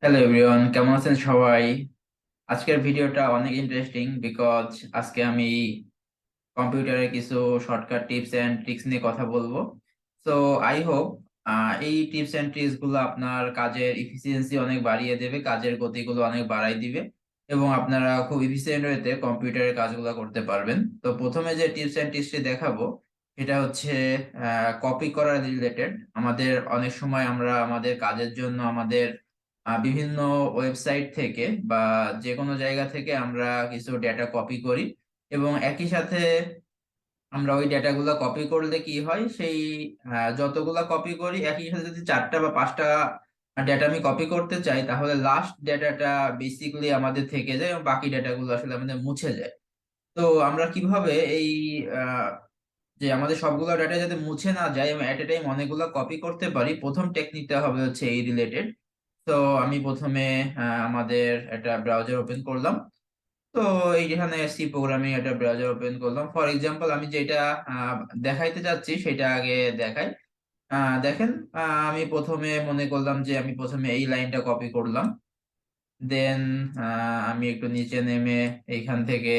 Hello everyone, কেমন আছেন সবাই? আজকের ভিডিওটা অনেক ইন্টারেস্টিং বিকজ আজকে আমি কম্পিউটারের কিছু শর্টকাট টিপস এন্ড ট্রিক্স নিয়ে কথা বলবো। সো আই হোপ এই টিপস এন্ড ট্রিক্স গুলো আপনার কাজের ইফিসিয়েন্সি অনেক বাড়িয়ে দেবে, কাজের গতিগুলো অনেক বাড়াই দিবে এবং আপনারা খুব ইফিসিয়েন্ট ওয়েতে কম্পিউটারের কাজগুলো করতে পারবেন। তো প্রথমে যে টিপস এন্ড ট্রিক্সটি দেখাবো এটা হচ্ছে কপি করা রিলেটেড। আমাদের অনেক সময় আমরা আমাদের কাজের জন্য আমাদের বিভিন্ন ওয়েবসাইট থেকে বা যে কোনো জায়গা থেকে আমরা কিছু ডেটা কপি করি এবং একই সাথে আমরা ওই ডেটাগুলো কপি করলে কি হয়, সেই যতগুলা কপি করি একই সাথে যদি চারটা বা পাঁচটা ডেটা আমি কপি করতে চাই তাহলে লাস্ট ডেটাটা বেসিক্যালি আমাদের থেকে যায় এবং বাকি ডেটাগুলো আসলে আমাদের মুছে যায়। তো আমরা কিভাবে এই আহ, যে আমাদের সবগুলো ডেটা যাতে মুছে না যায় এবং এট এ টাইম অনেকগুলো কপি করতে পারি, প্রথম টেকনিকটা হবে হচ্ছে এই রিলেটেড। তো আমি প্রথমে আমাদের একটা ব্রাউজার ওপেন করলাম। তো এইখানে সি প্রোগ্রামিং একটা ব্রাউজার ওপেন করলাম। ফর এক্সাম্পল আমি যেটা আহ, দেখাইতে চাচ্ছি সেটা আগে দেখাই। দেখেন, আমি প্রথমে মনে করলাম যে আমি প্রথমে এই লাইনটা কপি করলাম। দেন আমি একটু নিচে নেমে এইখান থেকে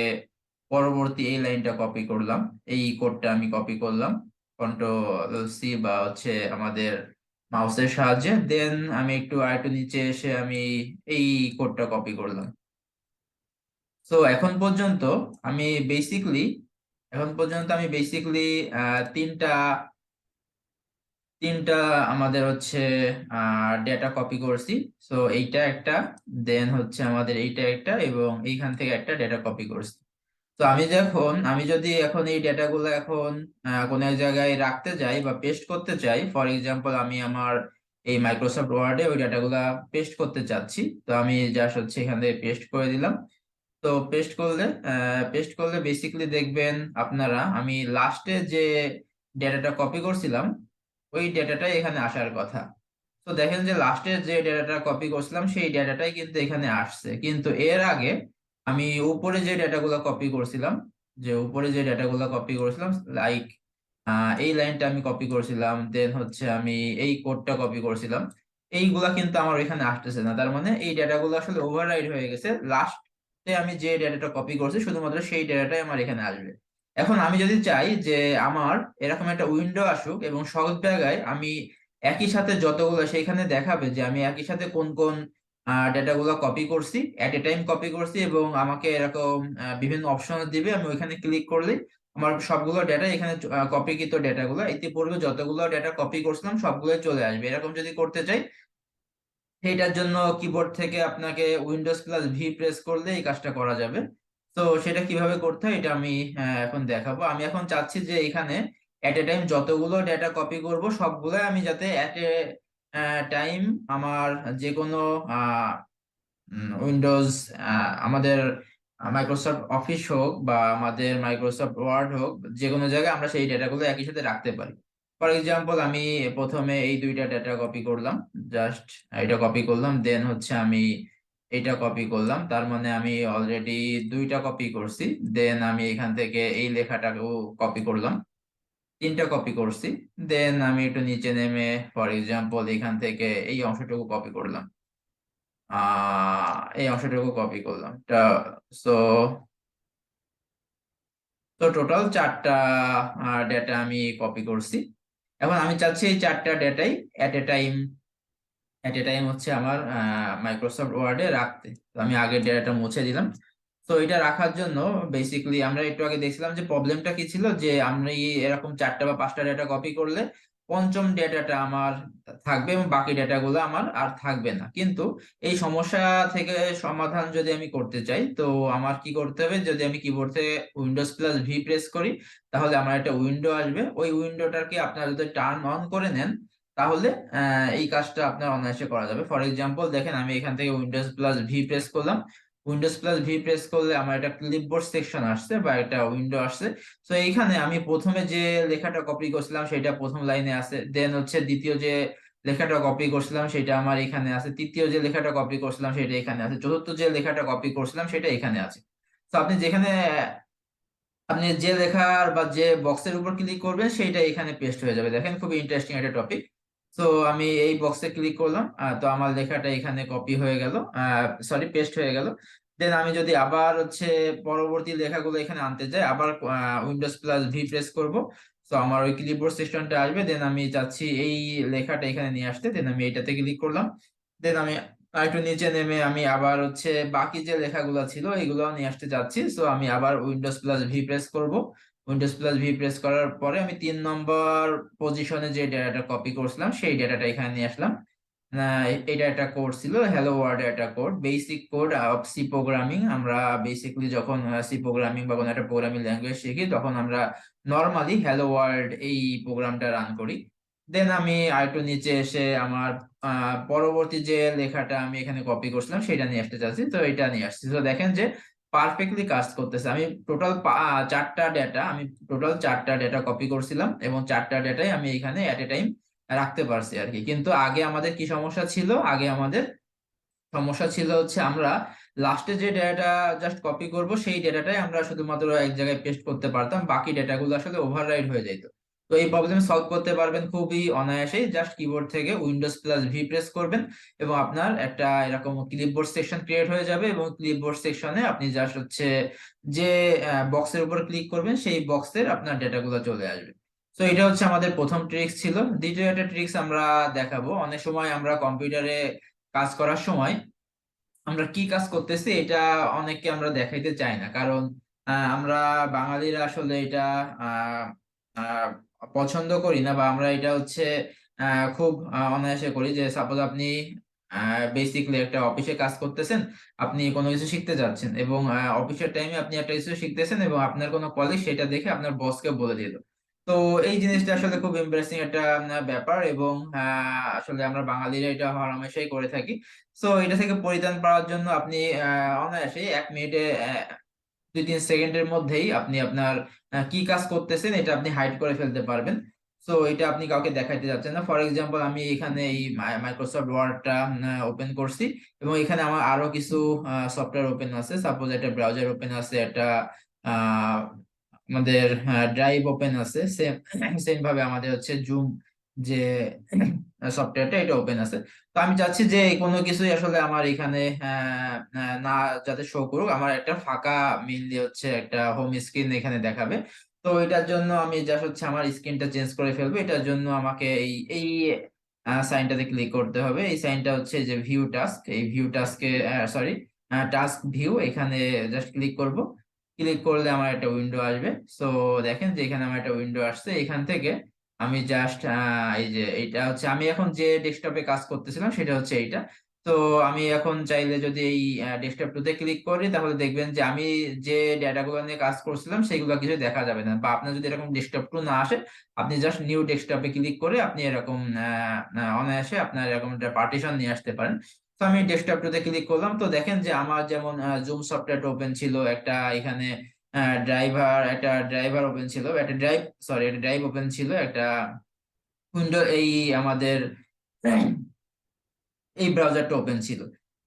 পরবর্তী এই লাইনটা কপি করলাম। এই কোডটা আমি কপি করলাম কন্ট্রোল সি বা হচ্ছে আমাদের মাউসের সাহায্যে। দেন আমি একটু আরেকটু নিচে এসে আমি এই কোডটা কপি করলাম। সো আমি বেসিকলি এখন পর্যন্ত আমি বেসিকলি তিনটা তিনটা আমাদের হচ্ছে ডেটা কপি করছি। সো এইটা একটা, দেন হচ্ছে আমাদের এইটা একটা এবং এইখান থেকে একটা ডেটা কপি করছি। তো আমি যদি এখন এই ডেটাগুলো এখন কোনো এক জায়গায় রাখতে যাই বা পেস্ট করতে চাই, ফর এক্সাম্পল আমি আমার এই মাইক্রোসফট ওয়ার্ডে ওই ডেটাগুলা পেস্ট করতে চাচ্ছি। তো আমি জাস্ট হচ্ছে এখান থেকে পেস্ট করে দিলাম। তো পেস্ট করলে বেসিক্যালি দেখবেন আপনারা আমি লাস্টে যে ডেটাটা কপি করছিলাম ওই ডেটাটাই এখানে আসার কথা। তো দেখেন যে লাস্টে যে ডেটাটা কপি করছিলাম সেই ডেটাটাই কিন্তু এখানে আসছে, কিন্তু এর আগে আমি উপরে যে ডেটাগুলো কপি করছিলাম, লাইক এই লাইনটা আমি কপি করছিলাম, দেন হচ্ছে আমি এই কোডটা কপি করছিলাম, এইগুলা কিন্তু আমার এখানে আসতেছে না। তার মানে এই ডেটাগুলো আসলে ওভাররাইড হয়ে গেছে। লাস্টে আমি যে ডেটাটা কপি করছি শুধুমাত্র সেই ডেটাটাই আমার এখানে আসবে। এখন আমি যদি চাই যে আমার এরকম একটা উইন্ডো আসুক এবং সব জায়গায় আমি একই সাথে যতগুলো সেইখানে দেখাবে যে আমি একই সাথে কোন কোন ডেটাগুলো কপি করছি, এট এ টাইম কপি করছি এবং আমাকে এরকম বিভিন্ন অপশন দিবে। আমি ওইখানে ক্লিক করলে আমার সবগুলো ডেটা এখানে কপিকৃত ডেটাগুলো ইতিপূর্বে যতগুলো ডেটা কপি করছিলাম সবগুলোই চলে আসবে। এরকম যদি করতে চাই সেইটার জন্য কিবোর্ড থেকে আপনাকে উইন্ডোজ+ভি প্রেস করলে এই কাজটা করা যাবে। তো সেটা কিভাবে করতে হয় এটা আমি এখন দেখাবো। আমি এখন চাচ্ছি যে এখানে এট এ টাইম যতগুলো ডেটা কপি করব সবগুলো আমি যাতে এট এ টাইম আমার যে কোনো উইন্ডোজ, আমাদের মাইক্রোসফট অফিস হোক বা আমাদের মাইক্রোসফট ওয়ার্ড হোক, যে কোনো জায়গায় আমরা সেই ডেটাগুলো একই সাথে রাখতে পারি। ফর এক্সাম্পল আমি প্রথমে এই দুইটা ডেটা কপি করলাম, জাস্ট এটা কপি করলাম, দেন হচ্ছে আমি এটা কপি করলাম, তার মানে আমি অলরেডি দুইটা কপি করছি। দেন আমি এখান থেকে এই লেখাটাকেও কপি করলাম, তিনটা কপি করছি। দেন আমি একটু নিচে নেমে ফর এক্সাম্পল এখান থেকে এই অংশটুকু কপি করলাম, এই অংশটুকু কপি করলাম। সো তো টোটাল চারটা ডেটা আমি কপি করছি। এখন আমি চাচ্ছি এই চারটা ডেটাই এট এ টাইম হচ্ছে আমার মাইক্রোসফট ওয়ার্ডে রাখতে। তো আমি আগের ডেটাটা মুছে দিলাম। তো এটা রাখার জন্য বেসিক্যালি আমরা একটু আগে দেখছিলাম যে প্রবলেমটা কি ছিল, যে আমরা এরকম চারটা বা পাঁচটা ডেটা কপি করলে পঞ্চম ডেটাটা আমার থাকবে এবং বাকি ডেটাগুলো আমার আর থাকবে না। কিন্তু এই সমস্যা থেকে সমাধান যদি আমি করতে চাই তো আমার কি করতে হবে, যদি আমি কিবোর্ড থেকে উইন্ডোজ+ভি প্রেস করি তাহলে আমার একটা উইন্ডো আসবে। ওই উইন্ডোটাকে আপনারা যদি টার্ন অন করে নেন তাহলে এই কাজটা আপনার অনায়াসে করা যাবে। ফর এক্সাম্পল দেখেন আমি এখান থেকে উইন্ডোজ+ভি প্রেস করলাম। উইন্ডোজ+ভি প্রেস করলে আমার একটা ক্লিপবোর্ড সেকশন আসছে বা একটা উইন্ডো আসছে। তো এইখানে আমি প্রথমে যে লেখাটা কপি করছিলাম সেটা প্রথম লাইনে আছে, দেন হচ্ছে দ্বিতীয় যে লেখাটা কপি করছিলাম সেটা আমার এখানে আছে, তৃতীয় যে লেখাটা কপি করছিলাম সেটা এখানে আছে, চতুর্থ যে লেখাটা কপি করছিলাম সেটা এখানে আছে। তো আপনি যে লেখার বা যে বক্সের উপর ক্লিক করবেন সেইটা এখানে পেস্ট হয়ে যাবে। দেখেন খুবই ইন্টারেস্টিং একটা টপিক। তো আমি এই বক্সে ক্লিক করলাম, তো আমার লেখাটা এখানে কপি হয়ে গেল, সরি পেস্ট হয়ে গেল। দেন আমি যদি আবার হচ্ছে পরবর্তী লেখাগুলো এখানে আনতে চাই, আবার উইন্ডোজ প্লাস ভি প্রেস করব। তো আমার ওই ক্লিপবোর্ড সেকশনটা আসবে, দেন আমি চাচ্ছি এই লেখাটা এখানে নিয়ে আসতে, দেন আমি এইটাতে ক্লিক করলাম। দেন আমি একটু নিচে নেমে আমি আবার হচ্ছে বাকি যে লেখাগুলো ছিল এইগুলো নিয়ে আসতে চাচ্ছি। তো আমি আবার উইন্ডোজ প্লাস ভি প্রেস করব। উইন্ডোজ প্লাস ভি প্রেস করার পরে আমি 3 নম্বর পজিশনে যে ডেটাটা কপি করছিলাম সেই ডেটাটা এখানে নিয়ে আসলাম। এটা একটা কোড ছিল, হ্যালো ওয়ার্ল্ড একটা code, basic code of C programming. আমরা বেসিকলি যখন সি প্রোগ্রামিং বা কোনো একটা প্রোগ্রামিং ল্যাঙ্গুয়েজ শিখি তখন আমরা নর্মালি হ্যালো ওয়ার্ল্ড এই প্রোগ্রামটা রান করি। দেন আমি আরেকটু নিচে এসে আমার পরবর্তী যে লেখাটা আমি এখানে কপি করছিলাম সেটা নিয়ে আসতে চাচ্ছি, তো এটা নিয়ে আসছি। তো দেখেন যে পারফেক্টলি কাজ করতেছে। আমি টোটাল চারটা ডেটা কপি করছিলাম এবং চারটা ডেটাই আমি এখানে এট এ টাইম রাখতে পারছি আর কি। কিন্তু আগে আমাদের কি সমস্যা ছিল, আগে আমাদের সমস্যা ছিল হচ্ছে আমরা লাস্টে যে ডেটাটা জাস্ট কপি করব সেই ডেটাটাই আমরা শুধুমাত্র এক জায়গায় পেস্ট করতে পারতাম, বাকি ডেটাগুলো আসলে ওভাররাইড হয়ে যেত। তো এই প্রবলেম সলভ করতে পারবেন খুবই অনায়াসেই, জাস্ট কিবোর্ড থেকে উইন্ডোজ প্লাস ভি প্রেস করবেন এবং আপনার একটা এরকম ক্লিপবোর্ড সেকশন ক্রিয়েট হয়ে যাবে এবং ক্লিপবোর্ড সেকশনে আপনি জাস্ট হচ্ছে যে বক্সের উপর ক্লিক করবেন সেই বক্সের আপনার ডেটাগুলো চলে আসবে। তো এটা হচ্ছে আমাদের প্রথম ট্রিক্স ছিল। দ্বিতীয় একটা ট্রিক্স আমরা দেখাবো। অনেক সময় আমরা কম্পিউটারে কাজ করার সময় আমরা কি কাজ করতেছি এটা অনেককে আমরা দেখাইতে চাই না, কারণ আমরা বাঙালিরা আসলে এটা আহ, আহ, পছন্দ করি না, বা আমরা এটা হচ্ছে খুব অনায়াসে করি। যে সাপোজ আপনি বেসিকলি একটা অফিসে কাজ করতেছেন, আপনি কোনো কিছু শিখতে যাচ্ছেন এবং অফিসের টাইমে আপনি একটা কিছু শিখতেছেন এবং আপনার কোনো কলিগ সেটা দেখে আপনার বসকে বলে দিল। তো এই জিনিসটা আসলে খুব ইম্প্রেসিং একটা ব্যাপার, এবং আসলে আমরা বাঙালিরা এটা হরহামেশাই করে থাকি। সো এটা থেকে পরিত্রাণ পাওয়ার জন্য আপনি অনায়াসে 1 মিনিটে 2-3 সেকেন্ডের মধ্যেই আপনি আপনার কি কাজ করতেছেন এটা আপনি হাইড করে ফেলতে পারবেন। সো এটা আপনি কাউকে দেখাইতে যাচ্ছেন না। ফর এক্সাম্পল আমি এখানে এই মাইক্রোসফট ওয়ার্ডটা ওপেন করছি এবং এখানে আমার আরো কিছু সফটওয়্যার ওপেন আছে। সাপোজ একটা ব্রাউজার ওপেন আছে, একটা আহ, আমাদের ড্রাইভ ওপেন আছে, সেম সেম ভাবে আমাদের হচ্ছে জুম যে সফটওয়্যারটা এটা ওপেন আছে। তো আমি চাচ্ছি যে কোনো কিছুই আসলে আমার এখানে না যাতে শো করুক, আমার একটা ফাঁকা মেইনলি হচ্ছে একটা হোম স্ক্রিন এখানে দেখাবে। তো এটার জন্য আমি জাস্ট হচ্ছে আমার স্ক্রিনটা চেঞ্জ করে ফেলবো। এটার জন্য আমাকে এই এই সাইনটাতে ক্লিক করতে হবে। এই সাইনটা হচ্ছে যে ভিউ টাস্ক, এই ভিউ টাস্কে সরি টাস্ক ভিউ, এখানে জাস্ট ক্লিক করব। ক্লিক করলে আমার একটা উইন্ডো আসবে। সো দেখেন যে এখানে আমার একটা উইন্ডো আসছে। এখান থেকে আমি জাস্ট এই যে এটা হচ্ছে আমি এখন যে ডেস্কটপে কাজ করতেছিলাম সেটা হচ্ছে এইটা। তো আমি এখন চাইলে যদি এই ডেস্কটপ টুতে ক্লিক করি তাহলে দেখবেন যে আমি যে ডেটাগুলো নিয়ে কাজ করছিলাম সেগুলো কিছু দেখা যাবে না। বা আপনার যদি এরকম ডেস্কটপ টু না আসে, আপনি জাস্ট নিউ ডেস্কটপে ক্লিক করে আপনি এরকম অনায়াসে আপনার এরকম একটা পার্টিশন নিয়ে আসতে পারেন। তো আমি ডেস্কটপ টুতে ক্লিক করলাম। তো দেখেন যে আমার যেমন জুম সফটওয়্যারটা ওপেন ছিল, একটা এখানে ড্রাইভার ওপেন ছিল, একটা ড্রাইভ সরি একটা ড্রাইভ ওপেন ছিল, একটা উইন্ডো এই আমাদের এই ব্রাউজারটা ওপেন ছিল।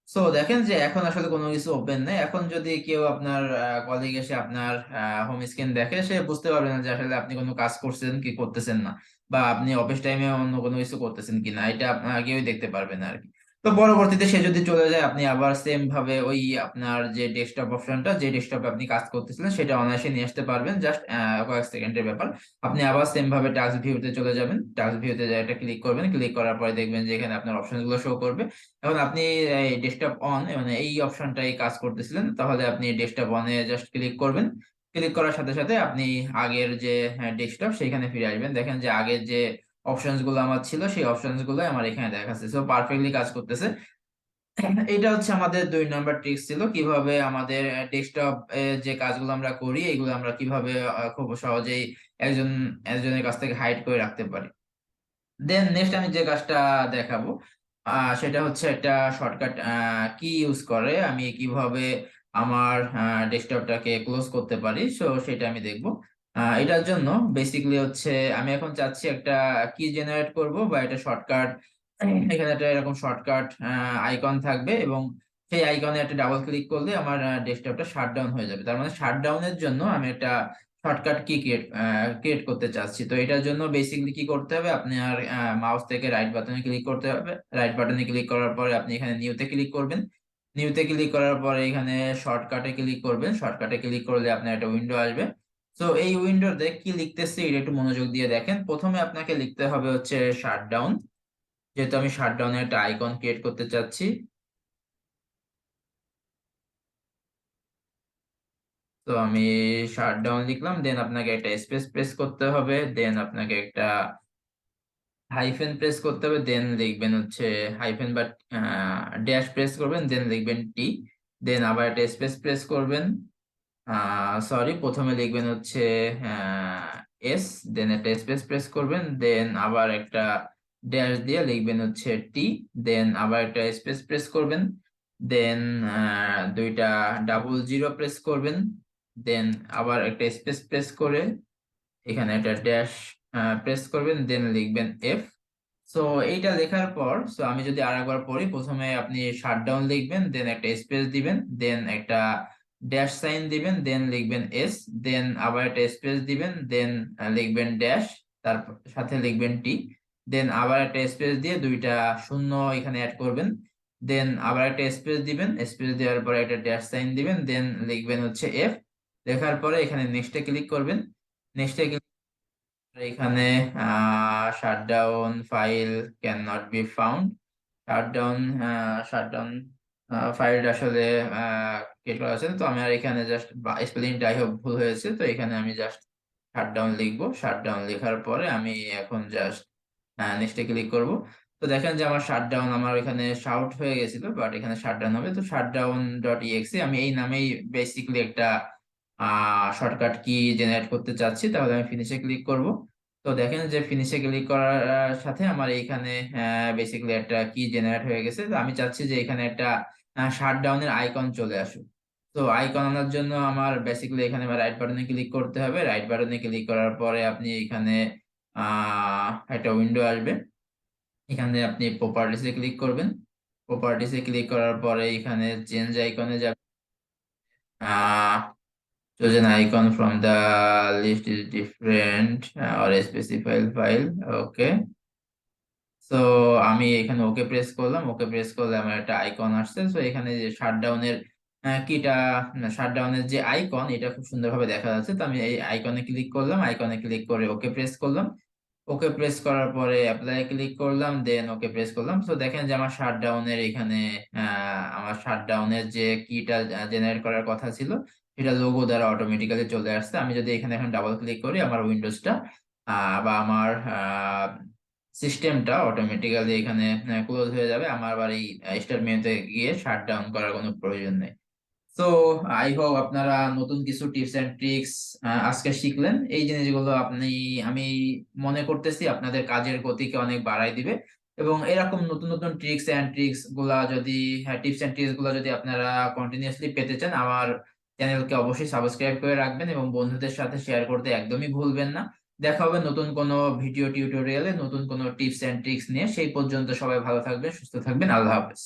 সো দেখেন যে এখন আসলে কোনো কিছু ওপেন নেই। এখন যদি কেউ আপনার কলিগ এসে আপনার হোম স্ক্রিন দেখে, সে বুঝতে পারবে না যে আসলে আপনি কোনো কাজ করছেন কি করতেছেন না, বা আপনি অফিস টাইমে অন্য কোনো কিছু করতেছেন কিনা, এটা কেউই দেখতে পারবে না আর কি। তো পরবর্তীতে সে যদি চলে যায়, আপনি আবার সেম ভাবে ওই আপনার যে ডেস্কটপ অপশনটা, যে ডেস্কটপে আপনি কাজ করতেছিলেন সেটা অনায়াসে নিয়ে আসতে পারবেন, জাস্ট কয়েক সেকেন্ডের ব্যাপার। আপনি আবার সেম ভাবে টাস্ক ভিউতে চলে যাবেন, টাস্ক ভিউতে যা একটা ক্লিক করবেন, ক্লিক করার পরে দেখবেন যে এখানে আপনার অপশন গুলো শো করবে। এখন আপনি ডেস্কটপ অন মানে এই অপশনটাই কাজ করতেছিলেন, তাহলে আপনি ডেস্কটপ অনে জাস্ট ক্লিক করবেন। ক্লিক করার সাথে সাথে আপনি আগের যে ডেস্কটপ সেখানে ফিরে আসবেন। দেখেন যে আগের যে অপশনস গুলো আমার ছিল সেই অপশনস গুলো আমার এখানে দেখাচ্ছে। সো পারফেক্টলি কাজ করতেছে। এটা হচ্ছে আমাদের 2 নম্বর ট্রিক্স ছিল, কিভাবে আমাদের ডেস্কটপ যে কাজগুলো আমরা করি এগুলো আমরা কিভাবে খুব সহজেই একজন একজনের কাছ থেকে হাইড করে রাখতে পারি। দেন নেক্সট আমি যে কাজটা দেখাবো সেটা হচ্ছে একটা শর্টকাট কি ইউজ করে আমি কিভাবে আমার ডেস্কটপটাকে ক্লোজ করতে পারি। সো সেটা আমি দেখবো। এটার জন্য বেসিকলি হচ্ছে আমি এখন চাচ্ছি একটা কি জেনারেট করব, বা এটা শর্টকাট। এখানে একটা এরকম শর্টকাট আইকন থাকবে এবং সেই আইকনে একটা ডাবল ক্লিক করলে আমার ডেস্কটপটা শাটডাউন হয়ে যাবে। তার মানে শাটডাউনের জন্য আমি একটা শর্টকাট কি ক্রিয়েট করতে চাচ্ছি। তো এটার জন্য বেসিক্যালি কি করতে হবে, আপনি আর মাউস থেকে রাইট বাটনে ক্লিক করতে হবে। রাইট বাটনে ক্লিক করার পরে আপনি এখানে নিউতে ক্লিক করবেন। নিউতে ক্লিক করার পরে এখানে শর্টকাটে ক্লিক করবেন। শর্টকাটে ক্লিক করলে আপনার একটা উইন্ডো আসবে। তো এই উইন্ডোতে কি লিখতেছি এটা একটু মনোযোগ দিয়ে দেখেন। প্রথমে আপনাকে লিখতে হবে হচ্ছে শাটডাউন, যেহেতু আমি শাটডাউনের একটা আইকন ক্রিয়েট করতে চাচ্ছি। তো আমি শাটডাউন লিখলাম, দেন আপনাকে একটা স্পেস প্রেস করতে হবে, দেন আপনাকে একটা হাইফেন প্রেস করতে হবে, দেন লিখবেন হচ্ছে হাইফেন বা ড্যাশ প্রেস করবেন, দেন লিখবেন টি, দেন আবার একটা স্পেস প্রেস করবেন। সরি, প্রথমে লিখবেন হচ্ছে এস, দেন একটা স্পেস প্রেস করবেন, দেন আবার একটা ড্যাশ দিয়ে লিখবেন হচ্ছে টি, দেন আবার একটা স্পেস প্রেস করবেন, দেন দুইটা ডাবল জিরো প্রেস করবেন, দেন আবার একটা স্পেস প্রেস করে এখানে একটা ড্যাশ প্রেস করবেন, দেন লিখবেন এফ। সো এইটা লেখার পর, সো আমি যদি আরেকবার পড়ি, প্রথমে আপনি শাটডাউন লিখবেন, দেন একটা স্পেস দিবেন, দেন একটা ড্যাশ সাইন দিবেন, দেন লিখবেন এস, দেন আবার একটা স্পেস দিবেন, দেন লিখবেন ড্যাশ, তার সাথে লিখবেন টি, দেন আবার একটা স্পেস দিয়ে দুইটা শূন্য এখানে অ্যাড করবেন, দেন আবার একটা স্পেস দিবেন, স্পেস দেওয়ার পরে একটা ড্যাশ সাইন দিবেন, দেন লিখবেন হচ্ছে এফ। লেখার পরে এখানে নেক্সটে ক্লিক করবেন। নেক্সটে এখানে shutdown file can not be found. Shutdown shutdown ফাইলটা আসলে ক্রিয়েট করা আছে, তো আমি আর এখানে জাস্ট স্পেলিংটা আই হোপ ভুল হয়েছে, তো এখানে আমি জাস্ট শাটডাউন লিখবো। শাটডাউন লেখার পরে আমি এখন জাস্ট নেক্সটে ক্লিক করব। তো দেখেন যে আমার শাটডাউন, আমার এখানে শাউট হয়ে গেছিল, বাট এখানে শাটডাউন হবে। তো শাটডাউন ডট ইএক্সি আমি এই নামেই বেসিক্যালি একটা শর্টকাট কি জেনারেট করতে চাচ্ছি। তাহলে আমি ফিনিশে ক্লিক করব। তো দেখেন যে ফিনিশে ক্লিক করার সাথে আমার এইখানে বেসিক্যালি একটা কি জেনারেট হয়ে গেছে। তো আমি চাচ্ছি যে এখানে একটা শাটডাউনের আইকন চলে আসুক। তো আইকন আনার জন্য আমার বেসিক্যালি এখানে রাইট বাটনে ক্লিক করতে হবে। রাইট বাটনে ক্লিক করার পরে আপনি এখানে একটা উইন্ডো আসবে। এখানে আপনি প্রপার্টিসে ক্লিক করবেন। প্রপার্টিসে ক্লিক করার পরে এখানে চেঞ্জ আইকনে যাবেন। Choose an icon from the list is different or a specified file. Okay. So আমি এখানে ওকে প্রেস করলাম। ওকে প্রেস করলে আমার একটা আইকন আসছে। সো এখানে যে শাটডাউনের কিটা, শাটডাউনের যে আইকন, এটা খুব সুন্দরভাবে দেখা যাচ্ছে। তো আমি এই আইকনে ক্লিক করলাম। আইকনে ক্লিক করে ওকে প্রেস করলাম। ওকে প্রেস করার পরে অ্যাপ্লাই ক্লিক করলাম, দেন ওকে প্রেস করলাম। তো দেখেন যে আমার শাটডাউনের এখানে আমার শাটডাউনের যে কিটা জেনারেট করার কথা ছিল, সেটা লোগো দ্বারা অটোমেটিক্যালি চলে আসছে। আমি যদি এখানে এখন ডাবল ক্লিক করি, আমার উইন্ডোজটা বা আমার সিস্টেমটা অটোমেটিক্যালি এখানে ক্লোজ হয়ে যাবে। আমার আবার এই স্টার্ট মেনুতে গিয়ে শাটডাউন করার কোনো প্রয়োজন নেই। তো আই হোপ আপনারা নতুন কিছু টিপস এন্ড ট্রিক্স আজকে শিখলেন। এই জিনিসগুলো আমি মনে করতেছি আপনাদের কাজের গতিকে অনেক বাড়াই দিবে। এবং এরকম নতুন নতুন টিপস এন্ড ট্রিক্স গুলা যদি আপনারা কন্টিনিউয়াসলি পেতে চান, আমার চ্যানেলকে অবশ্যই সাবস্ক্রাইব করে রাখবেন এবং বন্ধুদের সাথে শেয়ার করতে একদমই ভুলবেন না। দেখা হবে নতুন কোনো ভিডিও টিউটোরিয়ালে নতুন কোনো টিপস এন্ড ট্রিক্স নিয়ে। সেই পর্যন্ত সবাই ভালো থাকবেন, সুস্থ থাকবেন। আল্লাহ হাফেজ।